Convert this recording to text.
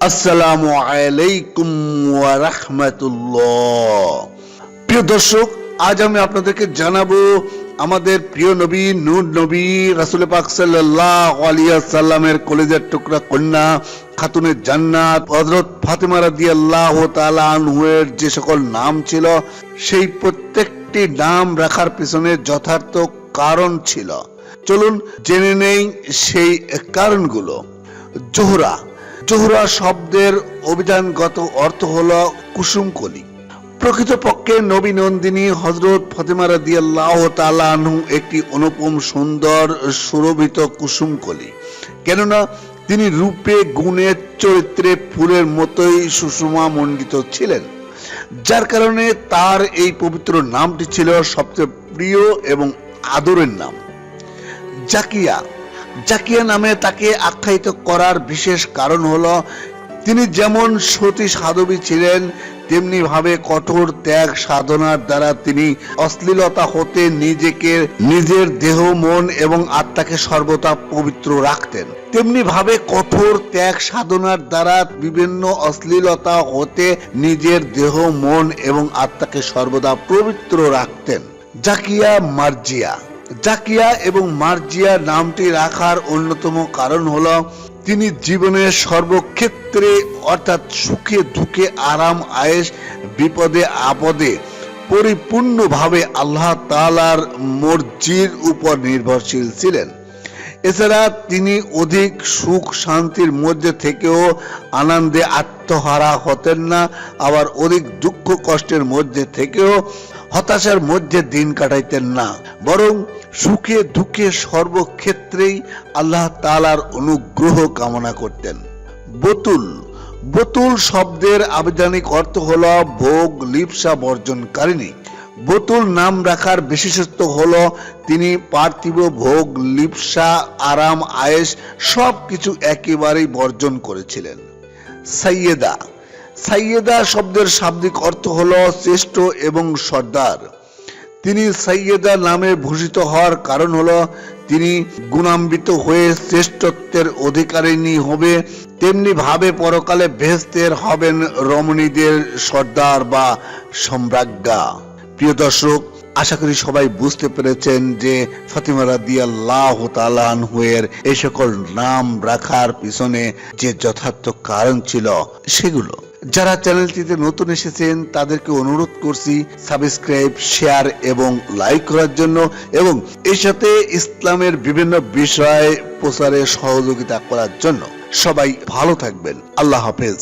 আসসালামু আলাইকুম ওয়া রাহমাতুল্লাহ। প্রিয় দর্শক, আজ আমি আপনাদেরকে জানাবো আমাদের প্রিয় নবী নূর নবী রাসূল পাক সাল্লাল্লাহু আলাইহি ওয়াসাল্লামের কলিজার টুকরা কন্যা খাতুনে জান্নাত হযরত ফাতেমা রাদিয়াল্লাহু তাআলা আনহার যে সকল নাম ছিল, সেই প্রত্যেকটি নাম রাখার পিছনে যথার্থ কারণ ছিল। চলুন জেনে নেই সেই কারণগুলো। জোহরা জোহরা শব্দের অভিধানগত অর্থ হলো কুসুমকলি। প্রকৃতপক্ষে নবী নন্দিনী হযরত ফাতেমা রাদিয়াল্লাহু তাআলা আনহু একটি অনুপম সুন্দর সুরভিত কুসুমকলি, কেননা তিনি রূপে গুণে চরিত্রে ফুলের মতোই সুষমা মণ্ডিত ছিলেন, যার কারণে তার এই পবিত্র নামটি ছিল সবচেয়ে প্রিয় এবং আদরের নাম। জাকিয়া জাকিয়া নামে তাকে আখ্যায়িত করার বিশেষ কারণ হলো তিনি যেমন সতী সাধবী ছিলেন, তেমনি ভাবে কঠোর ত্যাগ সাধনার দ্বারা তিনি অশ্লীলতা হতে নিজেকে, নিজের দেহ, মন এবং আত্মাকে সর্বদা পবিত্র রাখতেন। তেমনি ভাবে কঠোর ত্যাগ সাধনার দ্বারা বিভিন্ন অশ্লীলতা হতে নিজের দেহ, মন এবং আত্মাকে সর্বদা পবিত্র রাখতেন। জাকিয়া মার্জিয়া জাকিয়া এবং মার্জিয়া নামটি রাখার অন্যতম কারণ হলো তিনি জীবনের সর্বক্ষেত্রে অর্থাৎ সুখে দুঃখে, আরাম আয়েশ, বিপদে আপদে পরিপূর্ণভাবে আল্লাহ তাআলার মর্জির উপর নির্ভরশীল ছিলেন। এছাড়া তিনি অধিক সুখ শান্তির মধ্যে থেকেও আনন্দে আত্মহারা হতেন না, আবার অধিক দুঃখ কষ্টের মধ্যে থেকেও হতাশার মধ্যে দিন কাটাইতেন না, বরং সুখে দুঃখে সর্বক্ষেত্রেই আল্লাহ তাআলার অনুগ্রহ কামনা করতেন। বতুল বতুল শব্দের আবিধানিক অর্থ হলো ভোগ লিপ্সা বর্জনকারিণী। বতুল নাম রাখার বিশেষত্ব হলো তিনি পার্থিব ভোগ লিপ্সা, আরাম আয়েশ সবকিছু একেবারেই বর্জন করেছিলেন। সাইয়েদা সাইয়েদা শব্দের শাব্দিক অর্থ হলো শ্রেষ্ঠ এবং সর্দার। তিনি সাইয়েদা নামে ভূষিত হওয়ার কারণ হলো তিনি গুণান্বিত হয়ে শ্রেষ্ঠত্বের অধিকারিণী হবে, তেমনি ভাবে পরকালে বেহেশতের হবেন রমণীদের সর্দার বা সম্রাজ্ঞা। প্রিয় দর্শক, আশা করি সবাই বুঝতে পেরেছেন যে ফাতেমা রাদিয়াল্লাহু তাআলা আনহার এই সকল নাম রাখার পিছনে যে যথার্থ কারণ ছিল সেগুলো। যারা চ্যানেলটিতে নতুন এসেছেন তাদেরকে অনুরোধ করছি সাবস্ক্রাইব, শেয়ার এবং লাইক করার জন্য, এবং এর সাথে ইসলামের বিভিন্ন বিষয় প্রচারে সহযোগিতা করার জন্য। সবাই ভালো থাকবেন। আল্লাহ হাফেজ।